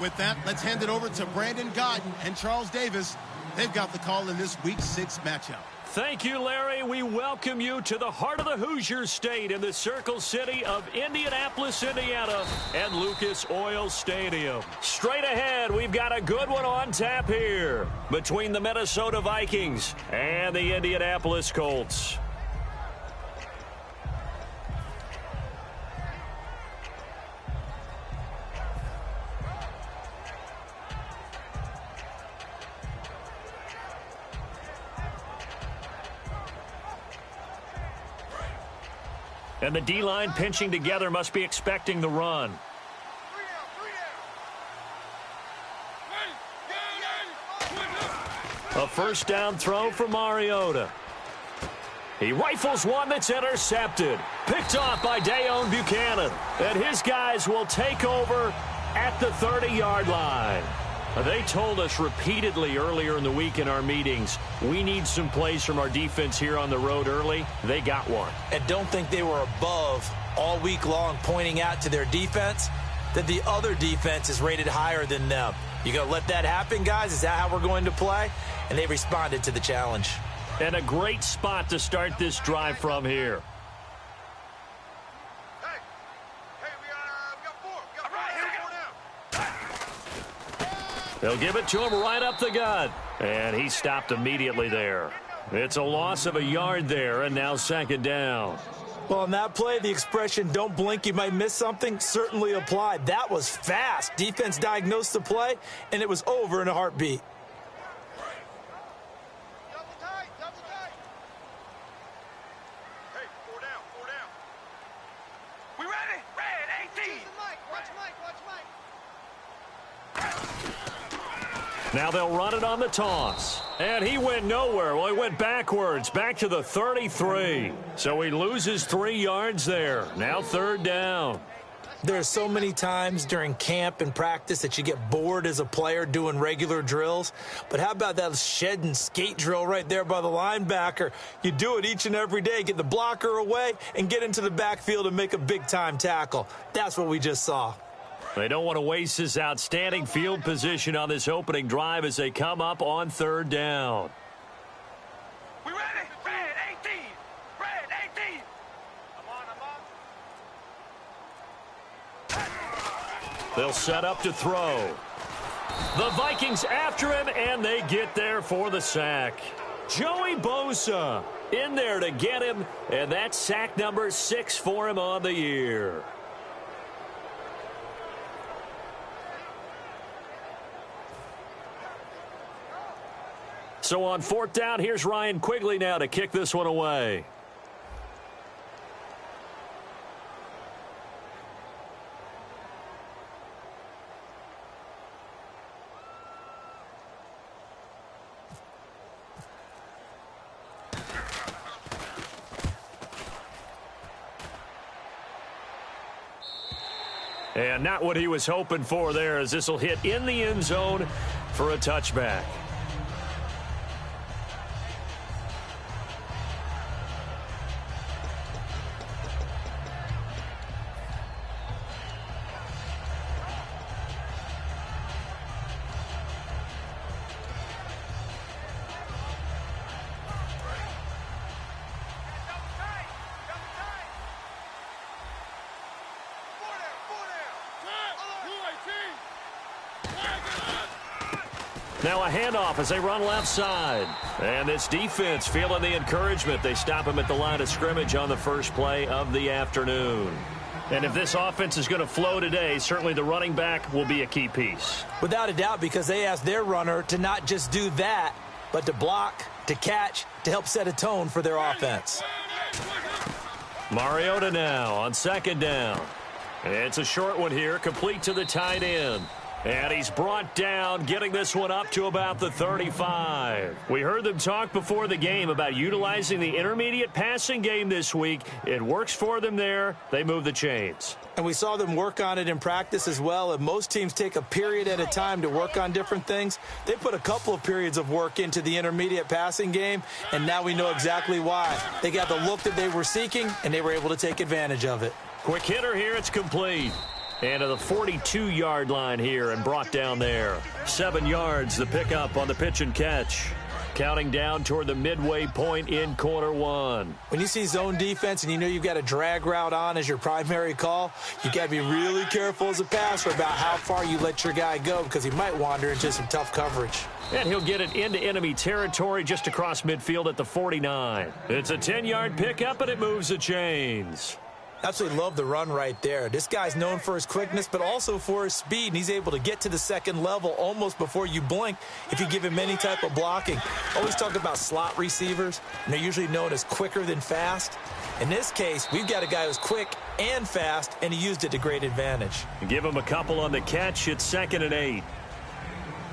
With that, let's hand it over to Brandon Godden and Charles Davis. They've got the call in this Week 6 matchup. Thank you, Larry. We welcome you to the heart of the Hoosier State in the Circle City of Indianapolis, Indiana, and Lucas Oil Stadium. Straight ahead, we've got a good one on tap here between the Minnesota Vikings and the Indianapolis Colts. And the D-line pinching together must be expecting the run. A first down throw for Mariota. He rifles one that's intercepted. Picked off by Dayon Buchanan. And his guys will take over at the 30-yard line. They told us repeatedly earlier in the week in our meetings, we need some plays from our defense here on the road early. They got one. And don't think they were above all week long, pointing out to their defense that the other defense is rated higher than them. You going to let that happen, guys? Is that how we're going to play? And they responded to the challenge. And a great spot to start this drive from here. They'll give it to him right up the gut. And he stopped immediately there. It's a loss of a yard there, and now second down. Well, on that play, the expression, don't blink, you might miss something, certainly applied. That was fast. Defense diagnosed the play, and it was over in a heartbeat. Now they'll run it on the toss. And he went nowhere. Well, he went backwards, back to the 33. So he loses 3 yards there. Now third down. There's so many times during camp and practice that you get bored as a player doing regular drills. But how about that shed and skate drill right there by the linebacker? You do it each and every day. Get the blocker away and get into the backfield and make a big-time tackle. That's what we just saw. They don't want to waste this outstanding field position on this opening drive as they come up on third down. We ready? Red 18. Red 18. I'm on. They'll set up to throw. The Vikings after him, and they get there for the sack. Joey Bosa in there to get him, and that's sack number 6 for him on the year. So on fourth down, here's Ryan Quigley now to kick this one away. And not what he was hoping for there, as this will hit in the end zone for a touchback. Now a handoff as they run left side. And this defense feeling the encouragement. They stop him at the line of scrimmage on the first play of the afternoon. And if this offense is going to flow today, certainly the running back will be a key piece. Without a doubt, because they asked their runner to not just do that, but to block, to catch, to help set a tone for their offense. Mariota now on second down. It's a short one here, complete to the tight end. And he's brought down, getting this one up to about the 35. We heard them talk before the game about utilizing the intermediate passing game this week. It works for them there. They move the chains. And we saw them work on it in practice as well. And most teams take a period at a time to work on different things. They put a couple of periods of work into the intermediate passing game, and now we know exactly why. They got the look that they were seeking, and they were able to take advantage of it. Quick hitter here, it's complete. And to the 42-yard line here and brought down there. 7 yards, the pickup on the pitch and catch. Counting down toward the midway point in quarter one. When you see zone defense and you know you've got a drag route on as your primary call, you got to be really careful as a passer about how far you let your guy go because he might wander into some tough coverage. And he'll get it into enemy territory just across midfield at the 49. It's a 10-yard pickup, and it moves the chains. Absolutely love the run right there. This guy's known for his quickness, but also for his speed, and he's able to get to the second level almost before you blink if you give him any type of blocking. Always talk about slot receivers, and they're usually known as quicker than fast. In this case, we've got a guy who's quick and fast, and he used it to great advantage. Give him a couple on the catch. It's 2nd and 8.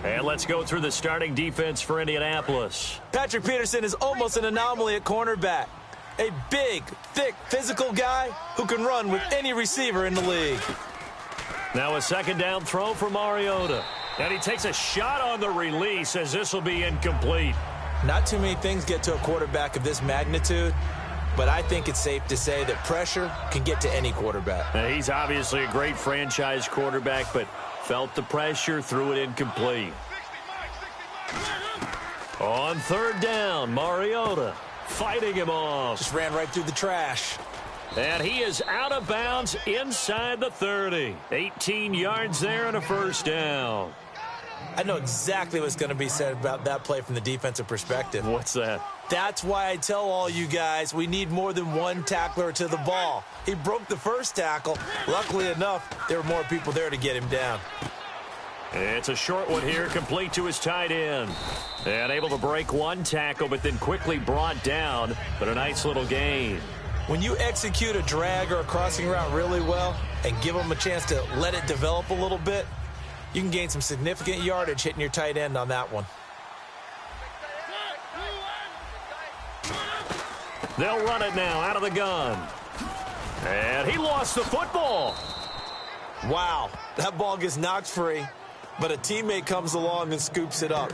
And let's go through the starting defense for Indianapolis. Patrick Peterson is almost an anomaly at cornerback. A big, thick, physical guy who can run with any receiver in the league. Now a 2nd down throw for Mariota. And he takes a shot on the release as this will be incomplete. Not too many things get to a quarterback of this magnitude, but I think it's safe to say that pressure can get to any quarterback. Now, he's obviously a great franchise quarterback, but felt the pressure, threw it incomplete. On 3rd down, Mariota fighting him off. Just ran right through the trash. And he is out of bounds inside the 30. 18 yards there and a 1st down. I know exactly what's going to be said about that play from the defensive perspective. What's that? That's why I tell all you guys we need more than one tackler to the ball. He broke the first tackle. Luckily enough, there were more people there to get him down. It's a short one here, complete to his tight end. And able to break one tackle, but then quickly brought down. But a nice little gain. When you execute a drag or a crossing route really well and give them a chance to let it develop a little bit, you can gain some significant yardage hitting your tight end on that one. They'll run it now out of the gun. And he lost the football. Wow, that ball gets knocked free, but a teammate comes along and scoops it up.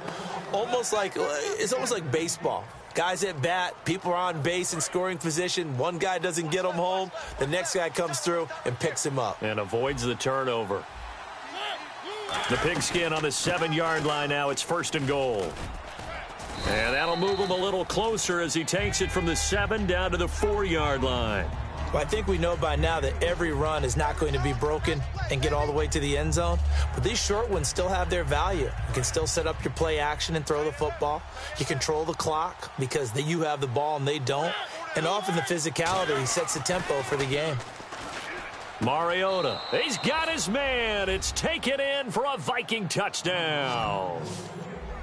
It's almost like baseball. Guys at bat, people are on base in scoring position. One guy doesn't get him home. The next guy comes through and picks him up. And avoids the turnover. The pigskin on the 7-yard line now. It's 1st and goal. And that'll move him a little closer as he takes it from the 7 down to the 4-yard line. Well, I think we know by now that every run is not going to be broken and get all the way to the end zone. But these short ones still have their value. You can still set up your play action and throw the football. You control the clock because you have the ball and they don't. And often the physicality sets the tempo for the game. Mariota, he's got his man. It's taken in for a Viking touchdown.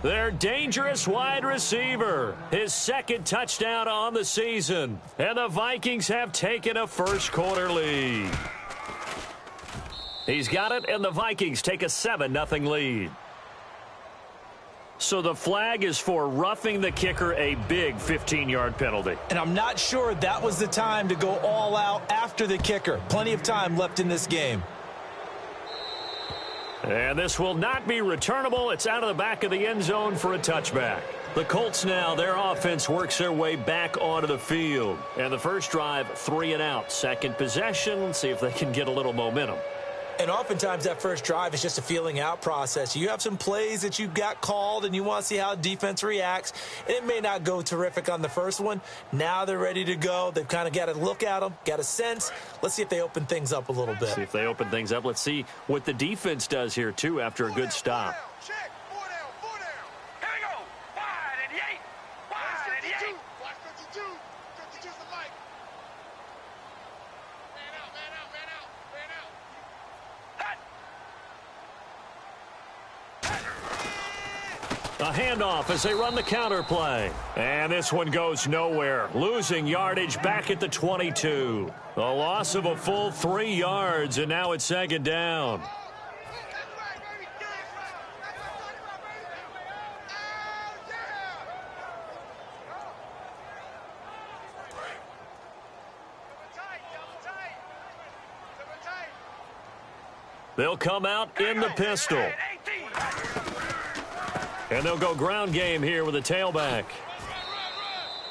Their dangerous wide receiver, his 2nd touchdown on the season. And the Vikings have taken a first-quarter lead. He's got it, and the Vikings take a 7-0 lead. So the flag is for roughing the kicker, a big 15-yard penalty. And I'm not sure that was the time to go all out after the kicker. Plenty of time left in this game. And this will not be returnable. It's out of the back of the end zone for a touchback. The Colts now, their offense works their way back onto the field. And the first drive, 3 and out. Second possession, let's see if they can get a little momentum. And oftentimes that first drive is just a feeling out process. You have some plays that you got called and you want to see how defense reacts. And it may not go terrific on the first one. Now they're ready to go. They've kind of got to look at them, got a sense. Let's see if they open things up a little bit. See if they open things up. Let's see what the defense does here, too, after a good stop. Check. 4 down. Here we go. Wide and yank. Wide and yank. Watch 52. 52's the mic. Man out. A handoff as they run the counter play. And this one goes nowhere. Losing yardage back at the 22. A loss of a full 3 yards, and now it's 2nd down. They'll come out in the pistol. And they'll go ground game here with a tailback.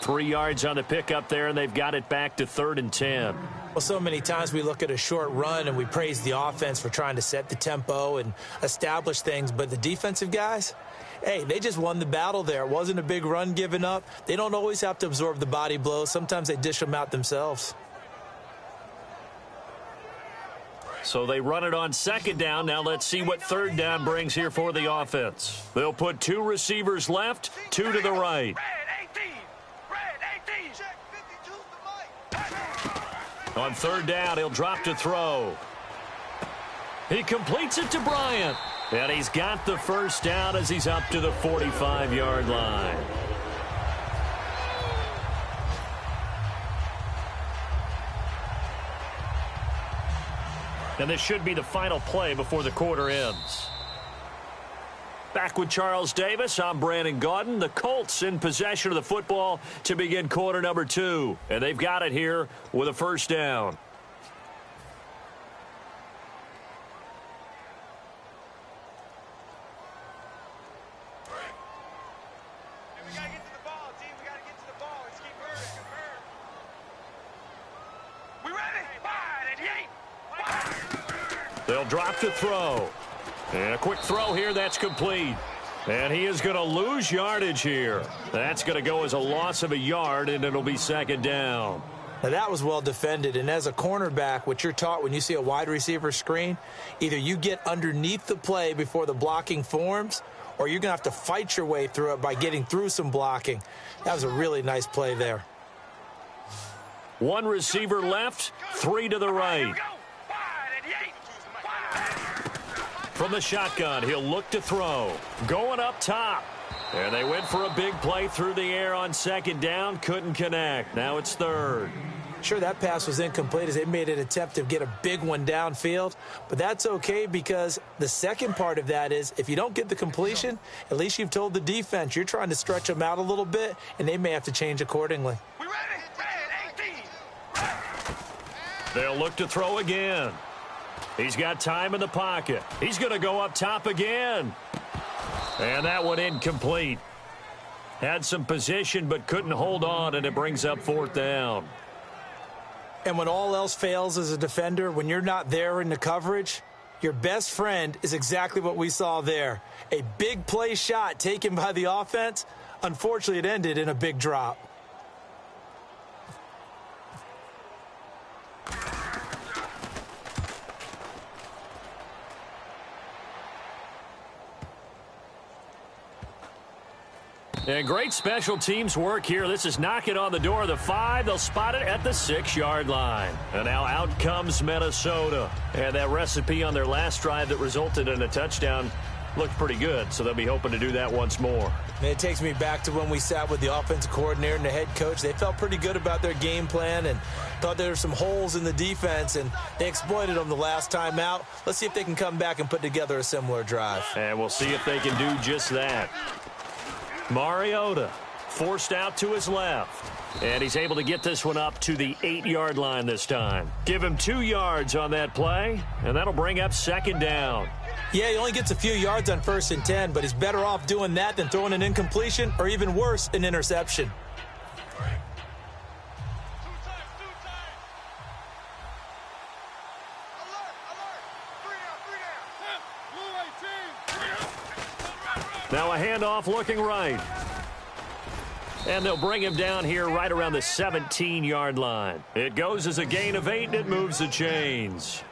3 yards on the pickup there, and they've got it back to 3rd and 10. Well, so many times we look at a short run and we praise the offense for trying to set the tempo and establish things, but the defensive guys, hey, they just won the battle there. It wasn't a big run given up. They don't always have to absorb the body blows. Sometimes they dish them out themselves. So they run it on 2nd down. Now let's see what 3rd down brings here for the offense. They'll put 2 receivers left, 2 to the right. On 3rd down, he'll drop to throw. He completes it to Bryant. And he's got the 1st down as he's up to the 45-yard line. And this should be the final play before the quarter ends. Back with Charles Davis, I'm Brandon Gaudin. The Colts in possession of the football to begin quarter number 2. And they've got it here with a 1st down. We got to get to the ball, team. We got to get to the ball. Let's keep moving. We ready? 5 and 8. They'll drop to throw. And a quick throw here, that's complete. And he is going to lose yardage here. That's going to go as a loss of a yard, and it'll be 2nd down. Now, that was well defended, and as a cornerback, what you're taught when you see a wide receiver screen, either you get underneath the play before the blocking forms, or you're going to have to fight your way through it by getting through some blocking. That was a really nice play there. 1 receiver left, 3 to the right. From the shotgun, he'll look to throw. Going up top. And they went for a big play through the air on 2nd down. Couldn't connect. Now it's 3rd. Sure, that pass was incomplete as they made an attempt to get a big one downfield. But that's okay because the second part of that is if you don't get the completion, at least you've told the defense you're trying to stretch them out a little bit, and they may have to change accordingly. We ready? 18. They'll look to throw again. He's got time in the pocket. He's going to go up top again. And that one incomplete. Had some position but couldn't hold on, and it brings up 4th down. And when all else fails as a defender, when you're not there in the coverage, your best friend is exactly what we saw there. A big play shot taken by the offense. Unfortunately, it ended in a big drop. And great special teams work here. This is knocking on the door of the 5. They'll spot it at the 6-yard line. And now out comes Minnesota. And that recipe on their last drive that resulted in a touchdown looked pretty good, so they'll be hoping to do that once more. And it takes me back to when we sat with the offensive coordinator and the head coach. They felt pretty good about their game plan and thought there were some holes in the defense, and they exploited them the last time out. Let's see if they can come back and put together a similar drive. And we'll see if they can do just that. Mariota forced out to his left. And he's able to get this one up to the 8-yard line this time. Give him 2 yards on that play, and that'll bring up 2nd down. Yeah, he only gets a few yards on 1st and 10, but he's better off doing that than throwing an incompletion or even worse, an interception. Now a handoff looking right. And they'll bring him down here right around the 17-yard line. It goes as a gain of 8, and it moves the chains.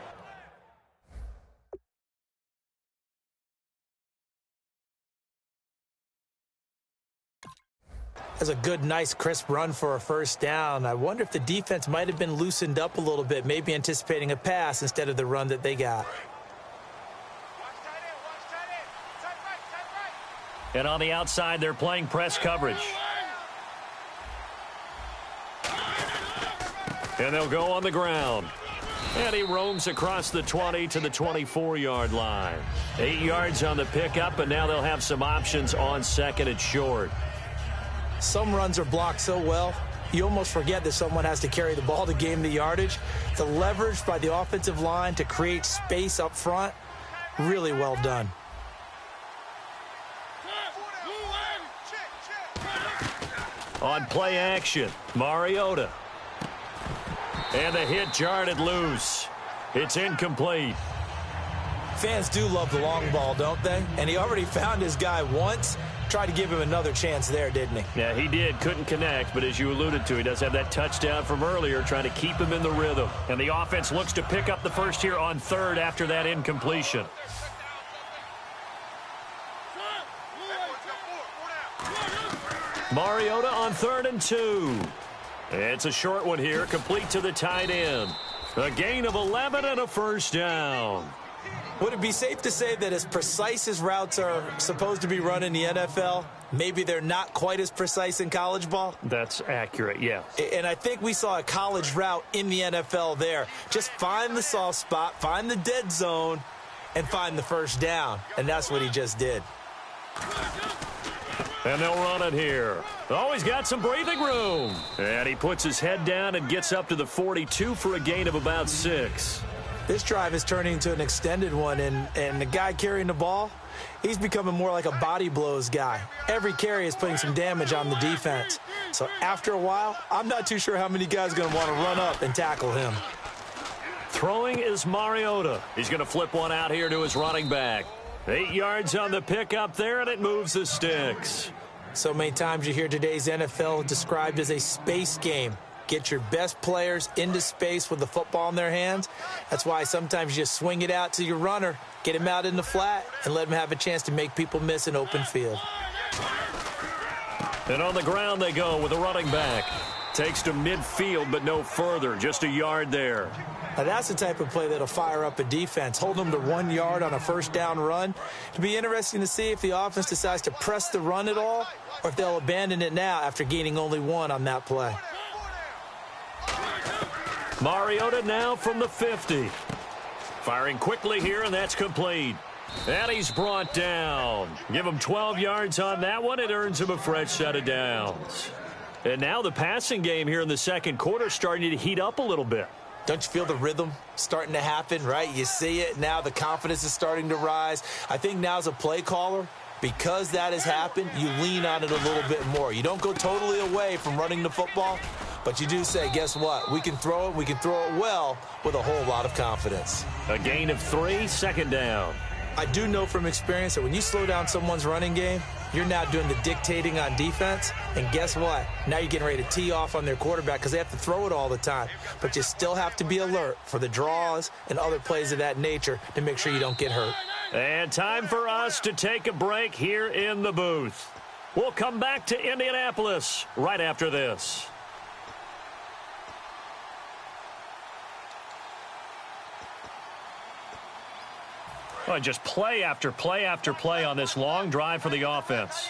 That's a good, nice, crisp run for a 1st down. I wonder if the defense might have been loosened up a little bit, maybe anticipating a pass instead of the run that they got. And on the outside, they're playing press coverage. And they'll go on the ground. And he roams across the 20 to the 24-yard line. 8 yards on the pickup, and now they'll have some options on 2nd and short. Some runs are blocked so well, you almost forget that someone has to carry the ball to gain the yardage. The leverage by the offensive line to create space up front, really well done. On play action, Mariota. And the hit jarred it loose. It's incomplete. Fans do love the long ball, don't they? And he already found his guy once. Tried to give him another chance there, didn't he? Yeah, he did. Couldn't connect, but as you alluded to, he does have that touchdown from earlier, trying to keep him in the rhythm. And the offense looks to pick up the first here on third after that incompletion. Mariota on 3rd and 2. It's a short one here, complete to the tight end. A gain of 11 and a first down. Would it be safe to say that as precise as routes are supposed to be run in the NFL, maybe they're not quite as precise in college ball? That's accurate, yeah. And I think we saw a college route in the NFL there. Just find the soft spot, find the dead zone, and find the first down. And that's what he just did. And they'll run it here. Oh, he's got some breathing room. And he puts his head down and gets up to the 42 for a gain of about 6. This drive is turning into an extended one, and the guy carrying the ball, he's becoming more like a body blows guy. Every carry is putting some damage on the defense. So after a while, I'm not too sure how many guys are going to want to run up and tackle him. Throwing is Mariota. He's going to flip one out here to his running back. 8 yards on the pickup there, and it moves the sticks. So many times you hear today's NFL described as a space game. Get your best players into space with the football in their hands. That's why sometimes you just swing it out to your runner, get him out in the flat, and let him have a chance to make people miss an open field. And on the ground they go with a running back. Takes to midfield, but no further, just a yard there. Now that's the type of play that'll fire up a defense. Hold them to 1 yard on a first down run. It'll be interesting to see if the offense decides to press the run at all, or if they'll abandon it now after gaining only 1 on that play. Mariota now from the 50. Firing quickly here, and that's complete. And he's brought down. Give him 12 yards on that one. It earns him a fresh set of downs. And now the passing game here in the second quarter starting to heat up a little bit. Don't you feel the rhythm starting to happen, right? You see it. Now the confidence is starting to rise. I think now as a play caller, because that has happened, you lean on it a little bit more. You don't go totally away from running the football, but you do say, guess what? We can throw it well with a whole lot of confidence. A gain of 3, second down. I do know from experience that when you slow down someone's running game, you're now doing the dictating on defense, and guess what? Now you're getting ready to tee off on their quarterback because they have to throw it all the time. But you still have to be alert for the draws and other plays of that nature to make sure you don't get hurt. And time for us to take a break here in the booth. We'll come back to Indianapolis right after this. Well, just play after play after play on this long drive for the offense.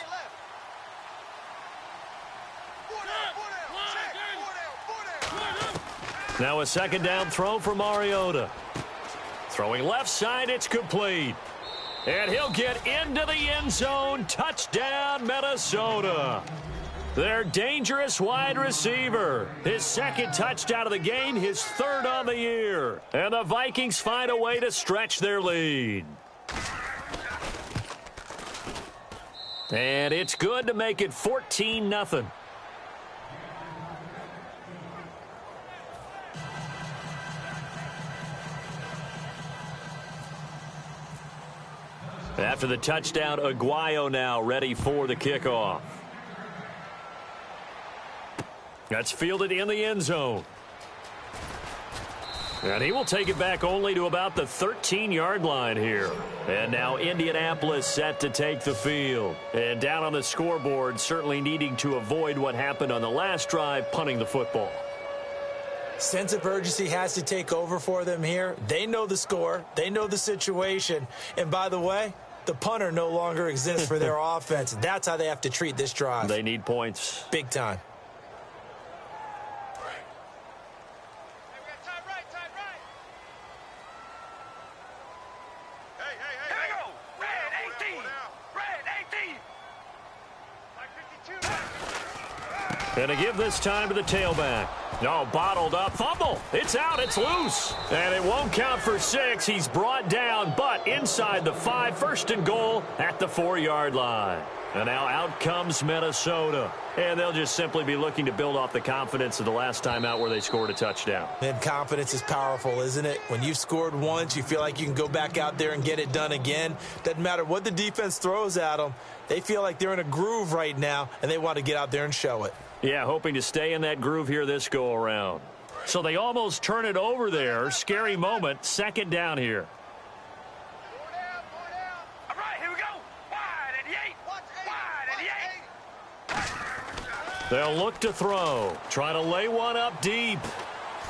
Now a second down throw for Mariota. Throwing left side, it's complete. And he'll get into the end zone. Touchdown, Minnesota. Their dangerous wide receiver. His second touchdown of the game, his third on the year. And the Vikings find a way to stretch their lead. And it's good to make it 14-0. After the touchdown, Aguayo now ready for the kickoff. That's fielded in the end zone. And he will take it back only to about the 13-yard line here. And now Indianapolis set to take the field. And down on the scoreboard, certainly needing to avoid what happened on the last drive, punting the football. Sense of urgency has to take over for them here. They know the score. They know the situation. And by the way, the punter no longer exists for their offense. That's how they have to treat this drive. They need points. Big time. And to give this time to the tailback. No, bottled up. Fumble. It's out. It's loose. And it won't count for 6. He's brought down, but inside the 5. First and goal at the 4-yard line. And now out comes Minnesota. And they'll just simply be looking to build off the confidence of the last time out where they scored a touchdown. And confidence is powerful, isn't it? When you've scored once, you feel like you can go back out there and get it done again. Doesn't matter what the defense throws at them. They feel like they're in a groove right now, and they want to get out there and show it. Yeah, hoping to stay in that groove here this go-around. So they almost turn it over there. Scary moment. Second down here. All right, here we go. Wide and yay. Wide and yay. They'll look to throw. Try to lay one up deep.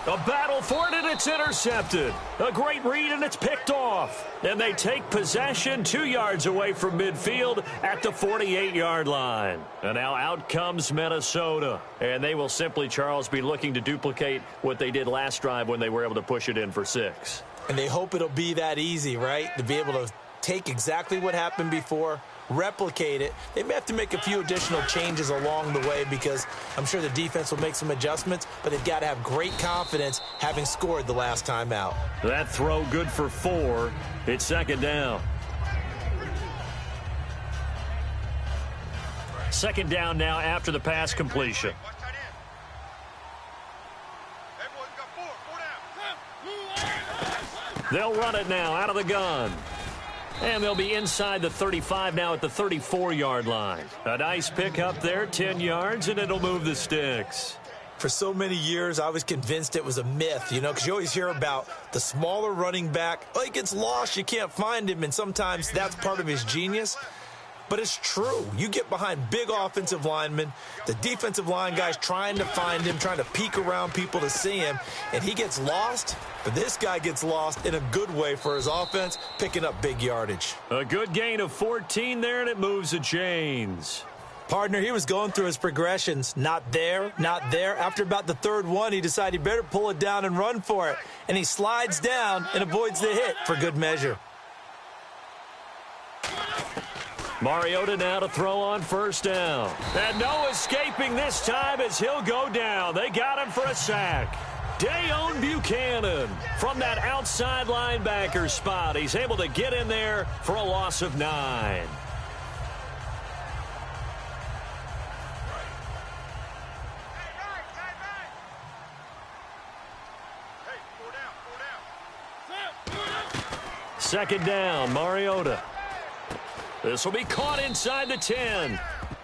A battle for it, and it's intercepted. A great read, and it's picked off. And they take possession 2 yards away from midfield at the 48-yard line. And now out comes Minnesota. And they will simply, Charles, be looking to duplicate what they did last drive when they were able to push it in for 6. And they hope it'll be that easy, right? To be able to take exactly what happened before, replicate it. They may have to make a few additional changes along the way because I'm sure the defense will make some adjustments, but they've got to have great confidence having scored the last time out. That throw good for 4. It's second down. Second down now after the pass completion. Watch tight end. Hey, boys, we got 4 down. They'll run it now out of the gun. And they'll be inside the 35 now at the 34-yard line. A nice pick up there, 10 yards, and it'll move the sticks. For so many years, I was convinced it was a myth, because you always hear about the smaller running back. Oh, he gets lost, you can't find him, and sometimes that's part of his genius. But it's true. You get behind big offensive linemen, the defensive line guys trying to find him, trying to peek around people to see him, and he gets lost. But this guy gets lost in a good way for his offense, picking up big yardage. A good gain of 14 there, and it moves the chains. Partner, he was going through his progressions. Not there, not there. After about the third one, he decided he better pull it down and run for it. And he slides down and avoids the hit for good measure. Mariota now to throw on first down. And no escaping this time as he'll go down. They got him for a sack. Dayon Buchanan from that outside linebacker spot. He's able to get in there for a loss of 9. Second down, Mariota. This will be caught inside the 10.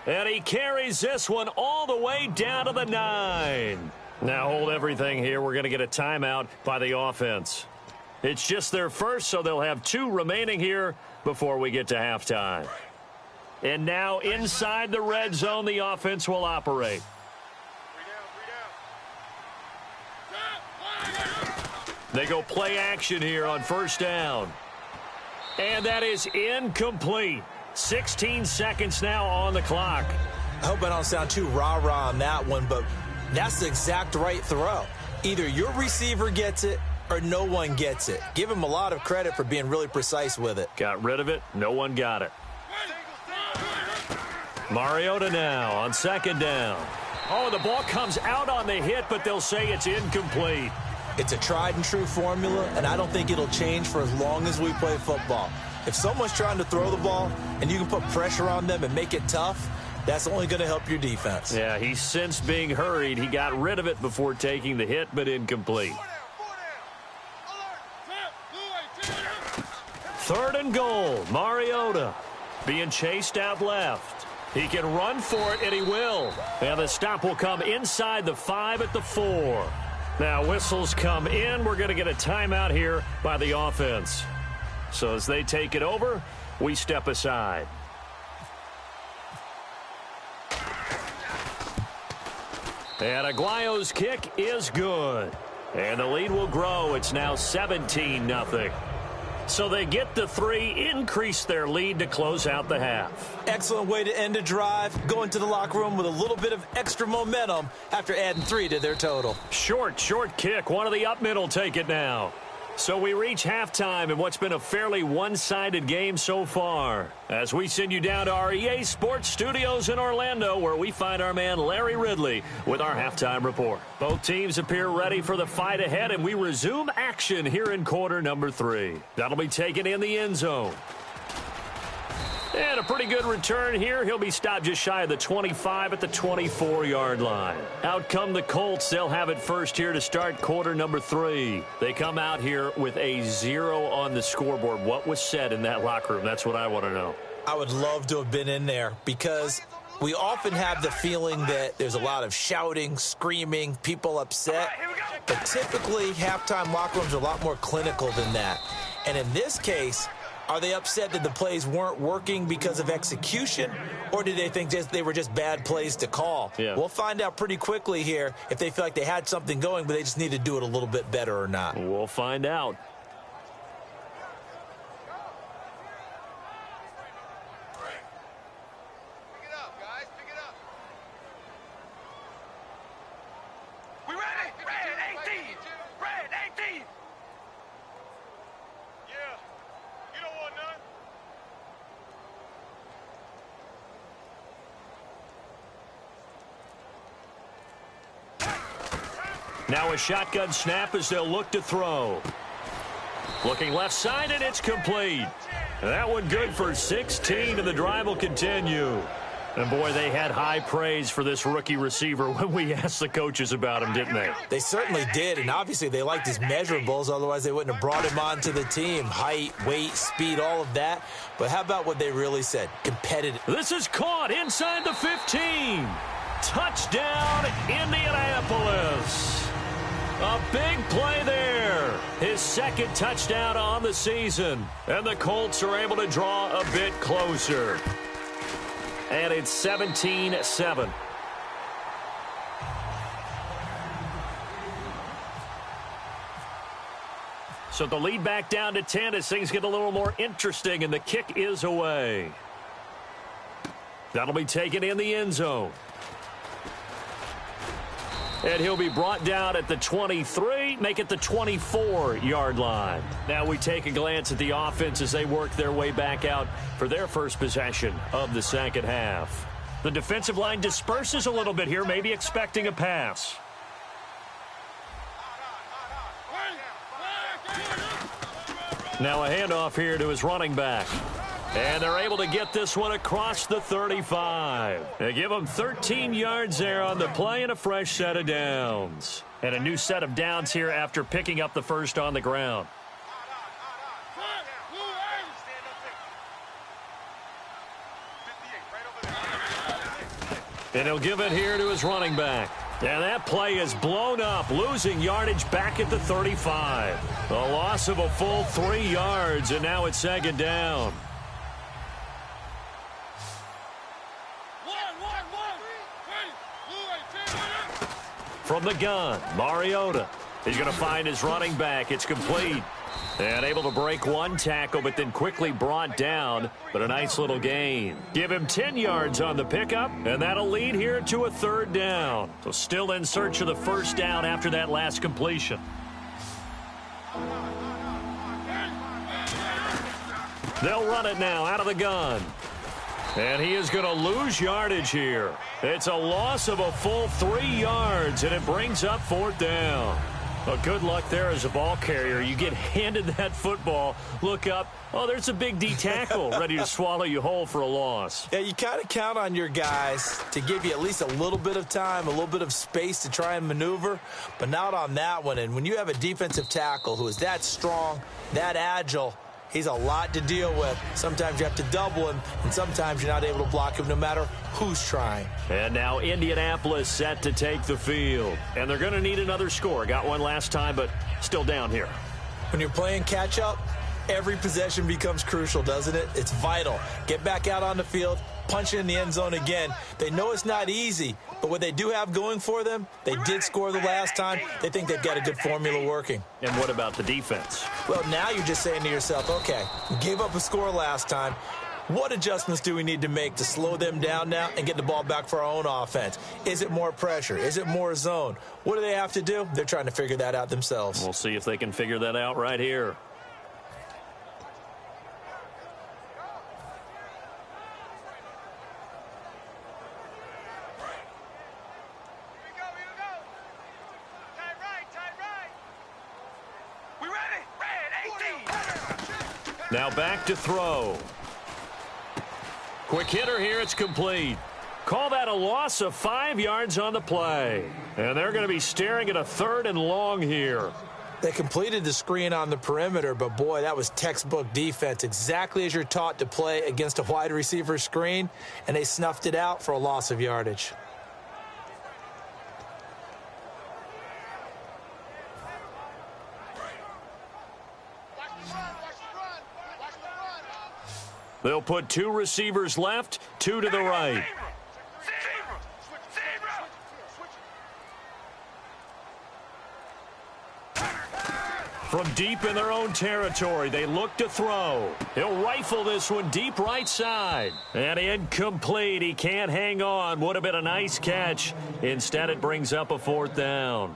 And he carries this one all the way down to the 9. Now hold everything here. We're going to get a timeout by the offense. It's just their first, so they'll have 2 remaining here before we get to halftime. And now inside the red zone, the offense will operate. 3 down. They go play action here on first down. And that is incomplete. 16 seconds now on the clock. I hope I don't sound too rah-rah on that one, but that's the exact right throw. Either your receiver gets it or no one gets it. Give him a lot of credit for being really precise with it. Got rid of it. No one got it. Mariota now on second down. Oh, the ball comes out on the hit, but they'll say it's incomplete. It's a tried and true formula, and I don't think it'll change for as long as we play football. If someone's trying to throw the ball and you can put pressure on them and make it tough, that's only going to help your defense. Yeah, he sensed being hurried. He got rid of it before taking the hit, but incomplete. 3rd and goal, Mariota being chased out left. He can run for it, and he will. And the stop will come inside the 5 at the 4. Now whistles come in. We're going to get a timeout here by the offense. So as they take it over, we step aside. And Aguayo's kick is good. And the lead will grow. It's now 17-0. So they get the 3, increase their lead to close out the half. Excellent way to end a drive. Go into the locker room with a little bit of extra momentum after adding 3 to their total. Short kick. One of the up mid will take it now. So we reach halftime in what's been a fairly one-sided game so far. As we send you down to our EA Sports Studios in Orlando, where we find our man Larry Ridley with our halftime report. Both teams appear ready for the fight ahead, and we resume action here in quarter number 3. That'll be taken in the end zone. And a pretty good return here. He'll be stopped just shy of the 25 at the 24-yard line. Out come the Colts. They'll have it first here to start quarter number 3. They come out here with a 0 on the scoreboard. What was said in that locker room? That's what I want to know. I would love to have been in there because we often have the feeling that there's a lot of shouting, screaming, people upset. But typically, halftime locker rooms are a lot more clinical than that. And in this case, are they upset that the plays weren't working because of execution, or do they think they were just bad plays to call? Yeah. We'll find out pretty quickly here if they feel like they had something going, but they just need to do it a little bit better or not. We'll find out. Pick it up, guys. Pick it up. We ready? Red 18. Red 18. Yeah. You don't want none. Now a shotgun snap as they'll look to throw. Looking left side, and it's complete. That one good for 16, and the drive will continue. And, boy, they had high praise for this rookie receiver when we asked the coaches about him, didn't they? They certainly did, and obviously they liked his measurables. Otherwise, they wouldn't have brought him onto the team. Height, weight, speed, all of that. But how about what they really said? Competitive. This is caught inside the 15. Touchdown, Indianapolis. A big play there. His second touchdown on the season. And the Colts are able to draw a bit closer. And it's 17-7. So the lead back down to 10 as things get a little more interesting, and the kick is away. That'll be taken in the end zone. And he'll be brought down at the 23, make it the 24-yard line. Now we take a glance at the offense as they work their way back out for their first possession of the second half. The defensive line disperses a little bit here, maybe expecting a pass. Now a handoff here to his running back. And they're able to get this one across the 35. They give them 13 yards there on the play and a fresh set of downs. And a new set of downs here after picking up the first on the ground. And he'll give it here to his running back. And that play is blown up, losing yardage back at the 35. A loss of a full 3 yards, and now it's second down. From the gun, Mariota. He's going to find his running back. It's complete. And able to break one tackle, but then quickly brought down. But a nice little gain. Give him 10 yards on the pickup, and that'll lead here to a third down. So still in search of the first down after that last completion. They'll run it now out of the gun. And he is going to lose yardage here. It's a loss of a full 3 yards, and it brings up fourth down. Well, good luck there as a ball carrier. You get handed that football, look up, oh, there's a big D tackle ready to swallow you whole for a loss. Yeah, you kind of count on your guys to give you at least a little bit of time, a little bit of space to try and maneuver, but not on that one. And when you have a defensive tackle who is that strong, that agile, he's a lot to deal with. Sometimes you have to double him, and sometimes you're not able to block him no matter who's trying. And now Indianapolis set to take the field. And they're going to need another score. Got one last time, but still down here. When you're playing catch-up, every possession becomes crucial, doesn't it? It's vital. Get back out on the field, punch it in the end zone again. They know it's not easy, but what they do have going for them, they did score the last time. They think they've got a good formula working. And what about the defense? Well, now you're just saying to yourself, okay, you gave up a score last time. What adjustments do we need to make to slow them down now and get the ball back for our own offense? Is it more pressure? Is it more zone? What do they have to do? They're trying to figure that out themselves. We'll see if they can figure that out right here. Now back to throw. Quick hitter here, it's complete. Call that a loss of 5 yards on the play. And they're going to be staring at a 3rd and long here. They completed the screen on the perimeter, but boy, that was textbook defense, exactly as you're taught to play against a wide receiver screen, and they snuffed it out for a loss of yardage. They'll put 2 receivers left, 2 to the right. From deep in their own territory, they look to throw. He'll rifle this one deep right side. And incomplete. He can't hang on. Would have been a nice catch. Instead, it brings up a 4th down.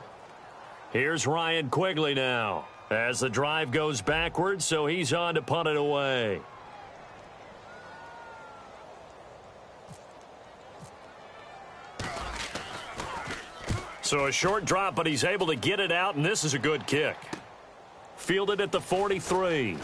Here's Ryan Quigley now as the drive goes backwards, so he's on to punt it away. So a short drop, but he's able to get it out, and this is a good kick. Fielded at the 43.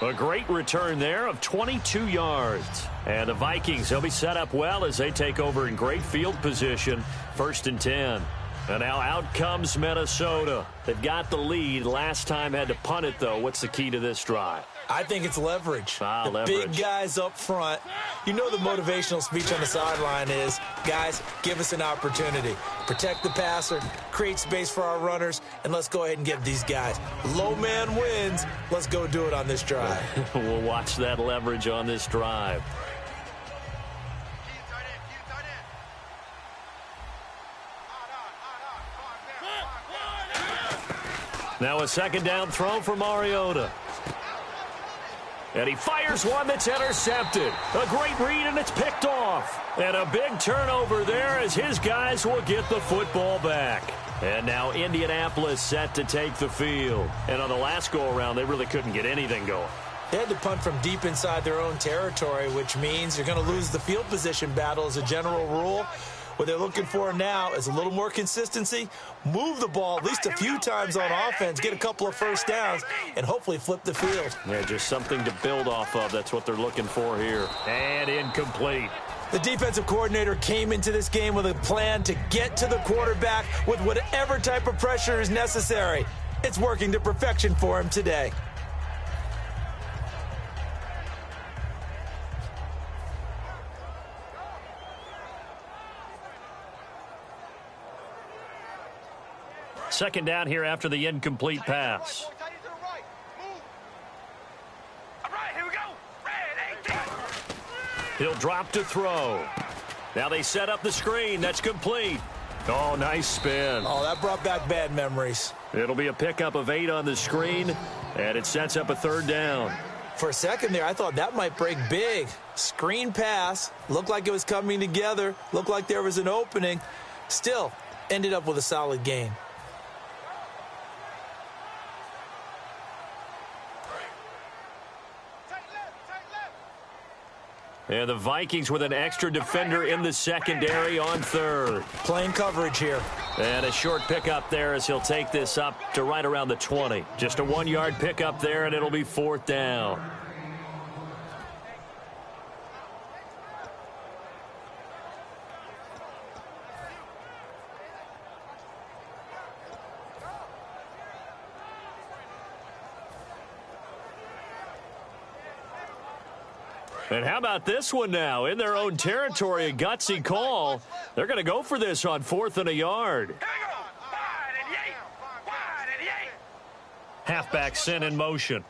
A great return there of 22 yards. And the Vikings, they'll be set up well as they take over in great field position. 1st and 10. And now out comes Minnesota. They've got the lead. Last time had to punt it, though. What's the key to this drive? I think it's leverage. Leverage. Big guys up front. You know the motivational speech on the sideline is, guys, give us an opportunity. Protect the passer, create space for our runners, and let's go ahead and give these guys. Low man wins. Let's go do it on this drive. We'll watch that leverage on this drive. Now a 2nd down throw for Mariota. And he fires one that's intercepted. A great read, and it's picked off. And a big turnover there as his guys will get the football back. And now Indianapolis set to take the field. And on the last go-around, they really couldn't get anything going. They had to punt from deep inside their own territory, which means you're going to lose the field position battle as a general rule. What they're looking for now is a little more consistency, move the ball at least a few times on offense, get a couple of 1st downs, and hopefully flip the field. Yeah, just something to build off of. That's what they're looking for here. And incomplete. The defensive coordinator came into this game with a plan to get to the quarterback with whatever type of pressure is necessary. It's working to perfection for him today. Second down here after the incomplete pass. He'll drop to throw. Now they set up the screen. That's complete. Oh, nice spin. Oh, that brought back bad memories. It'll be a pickup of 8 on the screen, and it sets up a 3rd down. For a second there, I thought that might break big. Screen pass. Looked like it was coming together. Looked like there was an opening. Still, ended up with a solid gain. And the Vikings with an extra defender in the secondary on 3rd. Playing coverage here. And a short pickup there as he'll take this up to right around the 20. Just a 1-yard pickup there, and it'll be 4th down. And how about this one now? In their own territory, a gutsy call. They're going to go for this on 4th and a yard. Halfback sent in motion.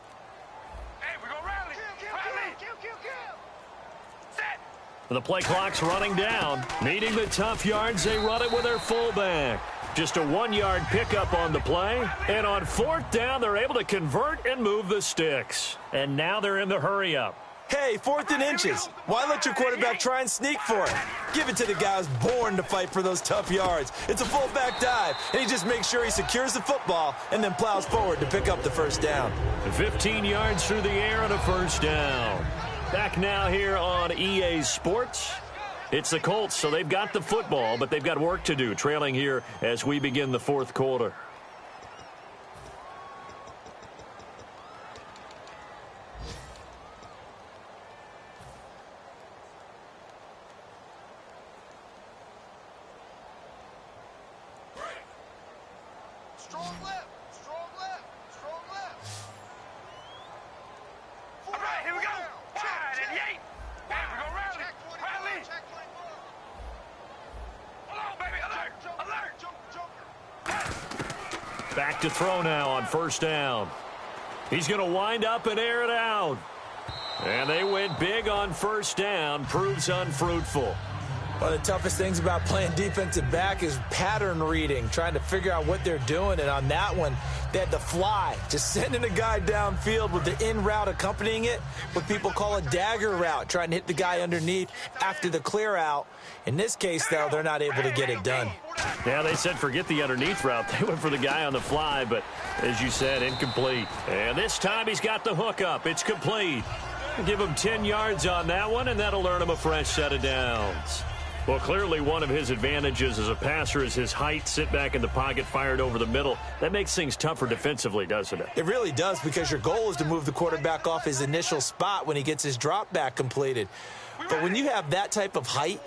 The play clock's running down. Needing the tough yards, they run it with their fullback. Just a 1-yard pickup on the play. And on 4th down, they're able to convert and move the sticks. And now they're in the hurry-up. Hey, 4th and inches. Why let your quarterback try and sneak for it? Give it to the guy who's born to fight for those tough yards. It's a fullback dive, and he just makes sure he secures the football and then plows forward to pick up the 1st down. 15 yards through the air and a 1st down. Back now here on EA Sports. It's the Colts, so they've got the football, but they've got work to do, trailing here as we begin the 4th quarter. Strong left, strong left, strong left. All right, here we go. Wide and yay. We're going to rally. Rally. Hold on, baby. Alert. Back to throw now on 1st down. He's going to wind up and air it out. And they went big on 1st down. Proves unfruitful. One of the toughest things about playing defensive back is pattern reading, trying to figure out what they're doing. And on that one, they had to fly, just sending a guy downfield with the in route accompanying it, what people call a dagger route, trying to hit the guy underneath after the clear out. In this case, though, they're not able to get it done. Yeah, they said forget the underneath route. They went for the guy on the fly, but as you said, incomplete. And this time he's got the hook up. It's complete. Give him 10 yards on that one, and that'll earn him a fresh set of downs. Well, clearly one of his advantages as a passer is his height, sit back in the pocket, fired over the middle. That makes things tougher defensively, doesn't it? It really does, because your goal is to move the quarterback off his initial spot when he gets his drop back completed. But when you have that type of height,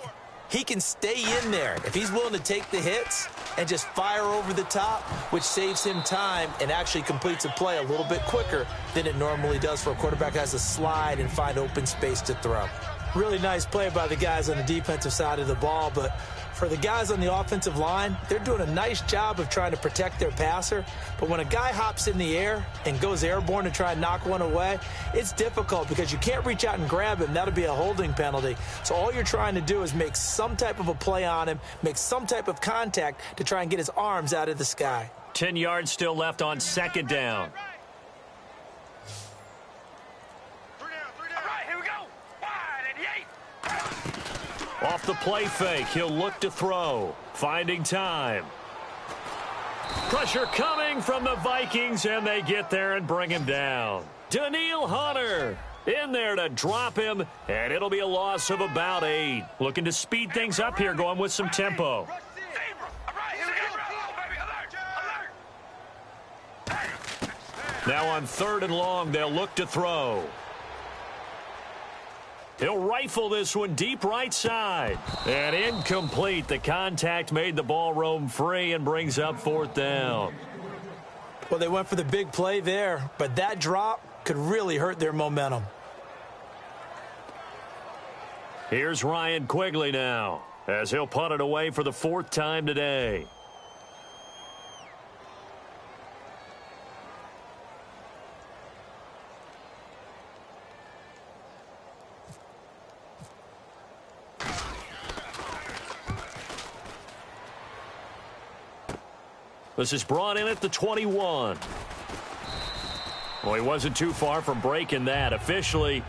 he can stay in there if he's willing to take the hits and just fire over the top, which saves him time and actually completes a play a little bit quicker than it normally does for a quarterback that has to slide and find open space to throw. Really nice play by the guys on the defensive side of the ball, but for the guys on the offensive line, they're doing a nice job of trying to protect their passer. But when a guy hops in the air and goes airborne to try and knock one away, it's difficult because you can't reach out and grab him. That'll be a holding penalty. So all you're trying to do is make some type of a play on him, make some type of contact to try and get his arms out of the sky. 10 yards still left on 2nd down. Off the play fake, he'll look to throw. Finding time. Pressure coming from the Vikings, and they get there and bring him down. Daniil Hunter in there to drop him, and it'll be a loss of about 8. Looking to speed things up here, going with some tempo. Now on 3rd and long, they'll look to throw. He'll rifle this one deep right side. And incomplete. The contact made the ball roam free and brings up 4th down. Well, they went for the big play there, but that drop could really hurt their momentum. Here's Ryan Quigley now, as he'll punt it away for the 4th time today. This is brought in at the 21. Well, he wasn't too far from breaking that. Officially,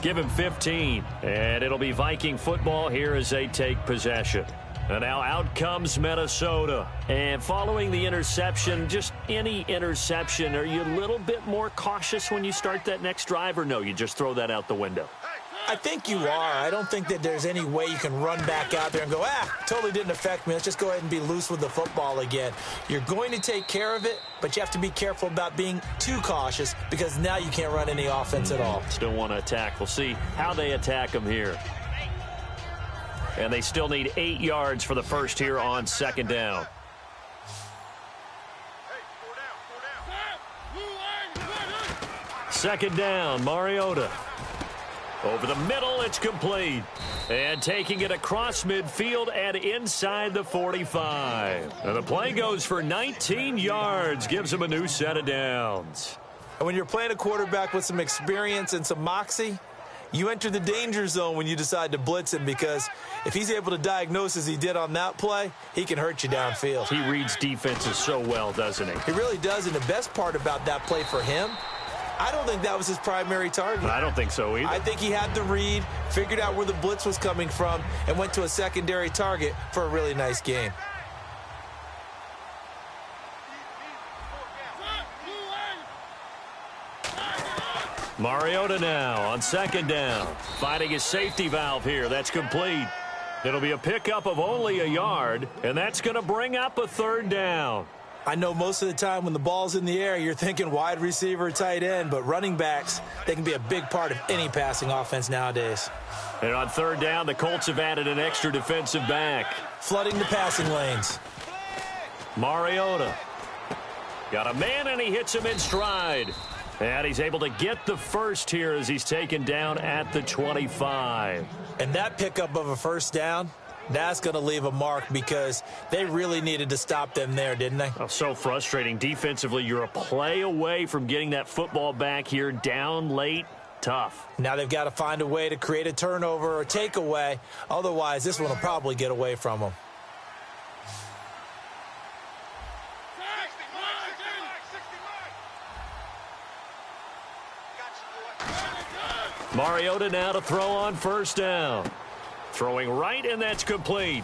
give him 15. And it'll be Viking football here as they take possession. And now out comes Minnesota. And following the interception, just any interception, are you a little bit more cautious when you start that next drive, or no, you just throw that out the window? I think you are. I don't think that there's any way you can run back out there and go, totally didn't affect me. Let's just go ahead and be loose with the football again. You're going to take care of it, but you have to be careful about being too cautious because now you can't run any offense at all. Still want to attack. We'll see how they attack them here. And they still need 8 yards for the first here on 2nd down. Second down, Mariota. Over the middle, it's complete. And taking it across midfield and inside the 45. And the play goes for 19 yards, gives him a new set of downs. And when you're playing a quarterback with some experience and some moxie, You enter the danger zone when you decide to blitz him, because if he's able to diagnose as he did on that play, he can hurt you downfield. He reads defenses so well, doesn't he? He really does, and the best part about that play for him, I don't think that was his primary target. I don't think so either. I think he had the read, figured out where the blitz was coming from, and went to a secondary target for a really nice game. Mariota now on second down, finding his safety valve here. That's complete. It'll be a pickup of only a yard, and that's going to bring up a third down. I know most of the time when the ball's in the air, you're thinking wide receiver, tight end, but running backs, they can be a big part of any passing offense nowadays. And on third down, the Colts have added an extra defensive back. Flooding the passing lanes. Mariota got a man, and he hits him in stride. And he's able to get the first here as he's taken down at the 25. And that pickup of a first down, that's going to leave a mark, because they really needed to stop them there, didn't they? Oh, so frustrating. Defensively, you're a play away from getting that football back here, down late. Tough. Now they've got to find a way to create a turnover or takeaway. Otherwise, this one will probably get away from them. Mariota now to throw on first down. Throwing right, and that's complete.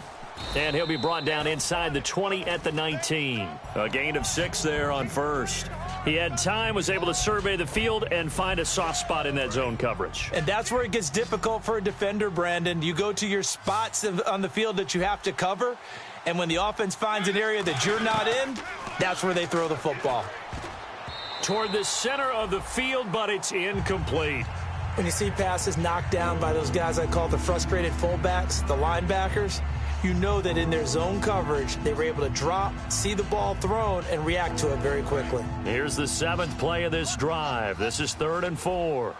And he'll be brought down inside the 20 at the 19. A gain of 6 there on first. He had time, was able to survey the field and find a soft spot in that zone coverage. And that's where it gets difficult for a defender, Brandon. You go to your spots on the field that you have to cover, and when the offense finds an area that you're not in, that's where they throw the football. Toward the center of the field, but it's incomplete. When you see passes knocked down by those guys I call the frustrated fullbacks, the linebackers, you know that in their zone coverage, they were able to drop, see the ball thrown, and react to it very quickly. Here's the 7th play of this drive. This is 3rd and 4.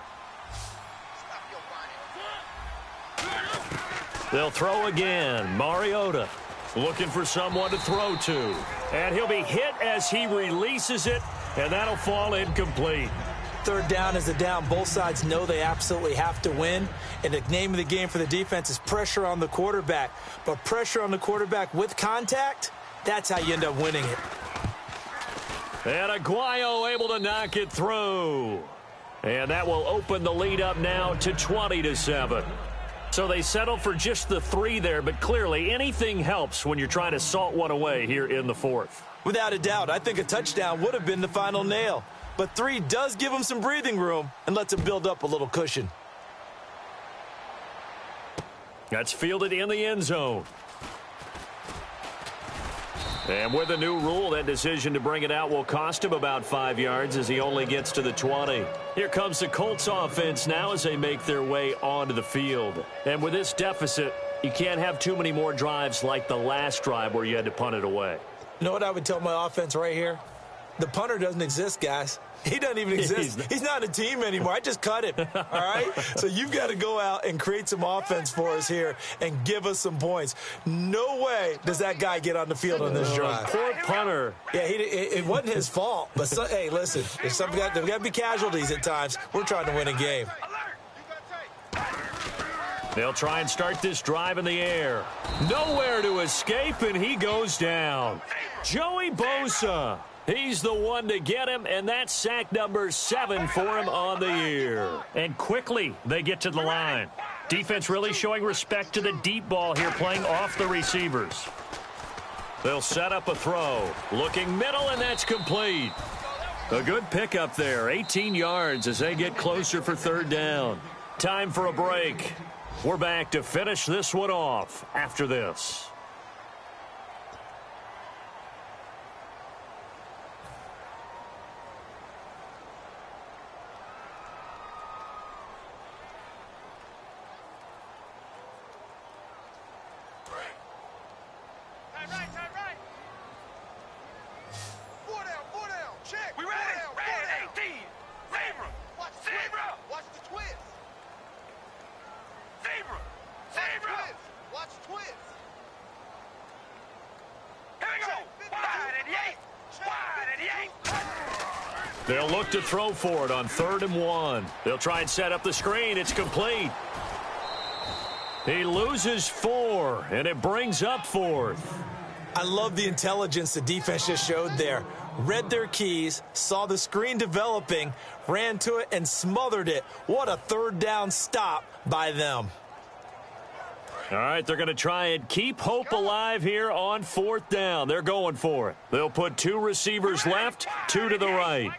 They'll throw again. Mariota looking for someone to throw to. And he'll be hit as he releases it, and that'll fall incomplete. Third down is a down. Both sides know they absolutely have to win. And the name of the game for the defense is pressure on the quarterback. But pressure on the quarterback with contact, that's how you end up winning it. And Aguayo able to knock it through. And that will open the lead up now to 20-7. So they settle for just the 3 there, but clearly anything helps when you're trying to salt one away here in the 4th. Without a doubt, I think a touchdown would have been the final nail. But 3 does give him some breathing room and lets him build up a little cushion. That's fielded in the end zone. And with the new rule, that decision to bring it out will cost him about 5 yards as he only gets to the 20. Here comes the Colts offense now as they make their way onto the field. And with this deficit, you can't have too many more drives like the last drive where you had to punt it away. You know what I would tell my offense right here? The punter doesn't exist, guys. He doesn't even exist. He's not a team anymore. I just cut him, all right? So you've got to go out and create some offense for us here and give us some points. No way does that guy get on the field on this drive. Poor punter. Yeah, it wasn't his fault. But, hey, listen, there's got to be casualties at times. We're trying to win a game. They'll try and start this drive in the air. Nowhere to escape, and he goes down. Joey Bosa. He's the one to get him, and that's sack number 7 for him on the year. And quickly, they get to the line. Defense really showing respect to the deep ball here, playing off the receivers. They'll set up a throw. Looking middle, and that's complete. A good pickup there, 18 yards as they get closer for 3rd down. Time for a break. We're back to finish this one off after this. They'll look to throw for it on 3rd and 1. They'll try and set up the screen. It's complete. He loses 4, and it brings up 4th. I love the intelligence the defense just showed there. Read their keys, saw the screen developing, ran to it, and smothered it. What a 3rd down stop by them. All right, they're going to try and keep hope alive here on 4th down. They're going for it. They'll put 2 receivers left, 2 to the right.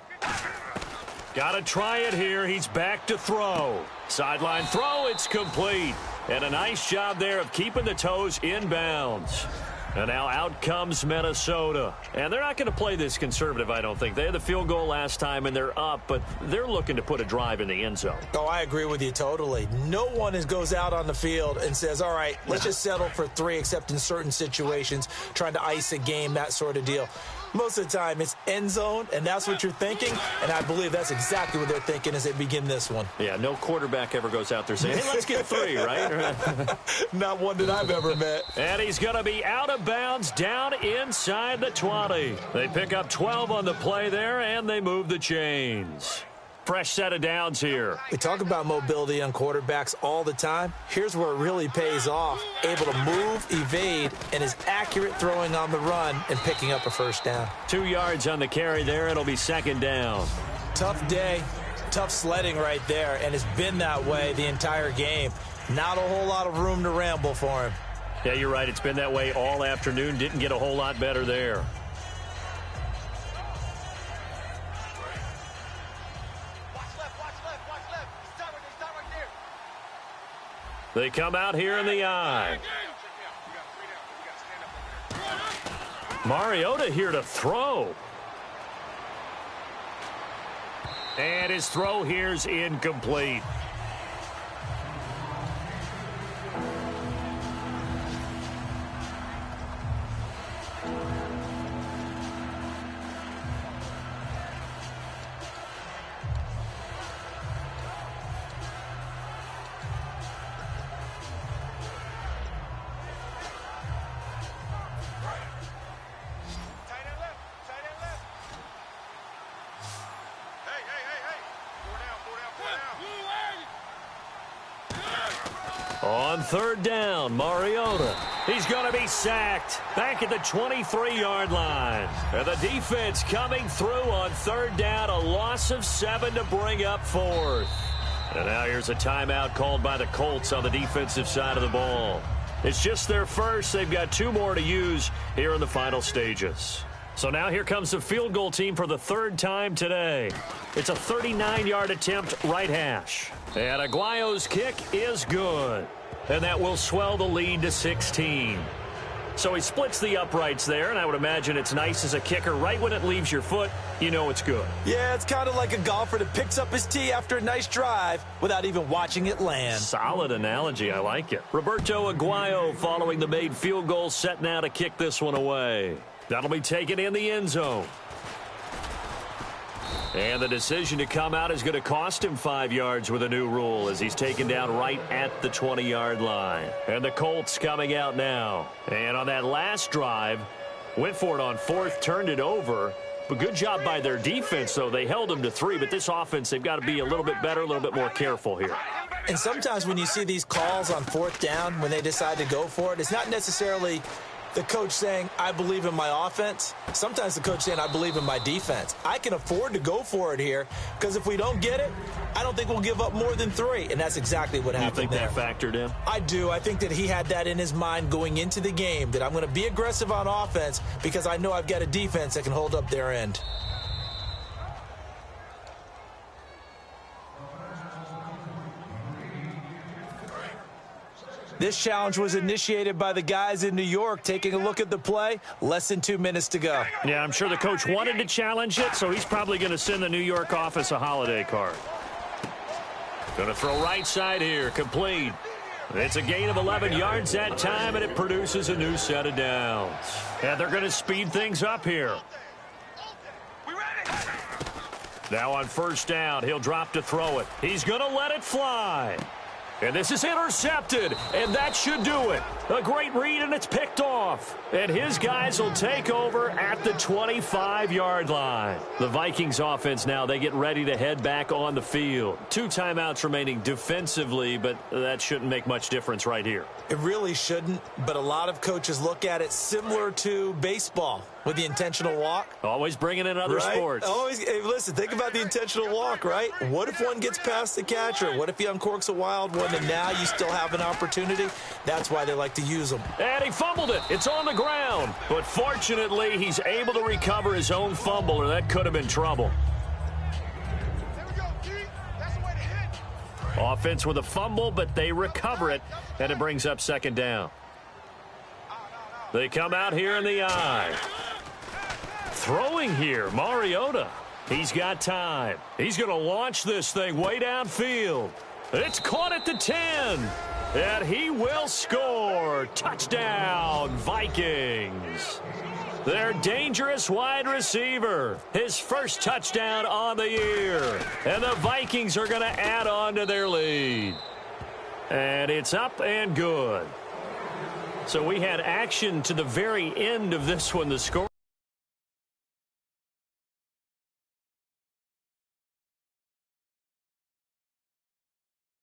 Got to try it here. He's back to throw. Sideline throw, it's complete. And a nice job there of keeping the toes in bounds. And now out comes Minnesota. And they're not going to play this conservative, I don't think. They had the field goal last time, and they're up, but they're looking to put a drive in the end zone. Oh, I agree with you totally. No one goes out on the field and says, all right, let's just settle for 3, except in certain situations, trying to ice a game, that sort of deal. Most of the time, it's end zone, and that's what you're thinking, and I believe that's exactly what they're thinking as they begin this one. Yeah, no quarterback ever goes out there saying, hey, let's get 3, right? Not one that I've ever met. And he's going to be out of bounds down inside the 20. They pick up 12 on the play there, and they move the chains. Fresh set of downs here. We talk about mobility on quarterbacks all the time. Here's where it really pays off. Able to move, evade, and is accurate throwing on the run and picking up a 1st down. 2 yards on the carry there. It'll be 2nd down. Tough day, tough sledding right there, and it's been that way the entire game. Not a whole lot of room to ramble for him. Yeah, you're right. It's been that way all afternoon. Didn't get a whole lot better there. They come out here in the eye. Mariota here to throw. And his throw here's incomplete. On 3rd down, Mariota. He's going to be sacked back at the 23-yard line. And the defense coming through on 3rd down, a loss of 7 to bring up 4th. And now here's a timeout called by the Colts on the defensive side of the ball. It's just their first. They've got 2 more to use here in the final stages. So now here comes the field goal team for the 3rd time today. It's a 39-yard attempt, right hash. And Aguayo's kick is good. And that will swell the lead to 16. So he splits the uprights there, and I would imagine it's nice as a kicker. Right when it leaves your foot, you know it's good. Yeah, it's kind of like a golfer that picks up his tee after a nice drive without even watching it land. Solid analogy. I like it. Roberto Aguayo following the made field goal, set now to kick this one away. That'll be taken in the end zone. And the decision to come out is going to cost him 5 yards with a new rule as he's taken down right at the 20-yard line. And the Colts coming out now. And on that last drive, went for it on 4th, turned it over. But good job by their defense, though. They held them to 3, but this offense, they've got to be a little bit better, a little bit more careful here. And sometimes when you see these calls on 4th down, when they decide to go for it, it's not necessarily the coach saying, I believe in my offense. Sometimes the coach saying, I believe in my defense. I can afford to go for it here because if we don't get it, I don't think we'll give up more than 3. And that's exactly what happened there. You think that factored in? I do. I think that he had that in his mind going into the game, that I'm going to be aggressive on offense because I know I've got a defense that can hold up their end. This challenge was initiated by the guys in New York. Taking a look at the play, less than 2 minutes to go. Yeah, I'm sure the coach wanted to challenge it, so he's probably going to send the New York office a holiday card. Going to throw right side here, complete. It's a gain of 11 yards that time, and it produces a new set of downs. And they're going to speed things up here. Now on 1st down, he'll drop to throw it. He's going to let it fly. And this is intercepted, and that should do it. A great read, and it's picked off. And his guys will take over at the 25-yard line. The Vikings offense now, they get ready to head back on the field. 2 timeouts remaining defensively, but that shouldn't make much difference right here. It really shouldn't, but a lot of coaches look at it similar to baseball with the intentional walk. Always bringing in other sports. Hey, listen, think about the intentional walk, right? What if one gets past the catcher? What if he uncorks a wild one and now you still have an opportunity? That's why they like to use them. And he fumbled it. It's on the ground. But fortunately, he's able to recover his own fumble, or that could have been trouble. There we go, G. That's the way to hit. Offense with a fumble, but they recover it, and it brings up second down. They come out here in the eye. Throwing here, Mariota. He's got time. He's going to launch this thing way downfield. It's caught at the 10. And he will score. Touchdown, Vikings. Their dangerous wide receiver. His first touchdown on the year. And the Vikings are going to add on to their lead. And it's up and good. So we had action to the very end of this one. The score.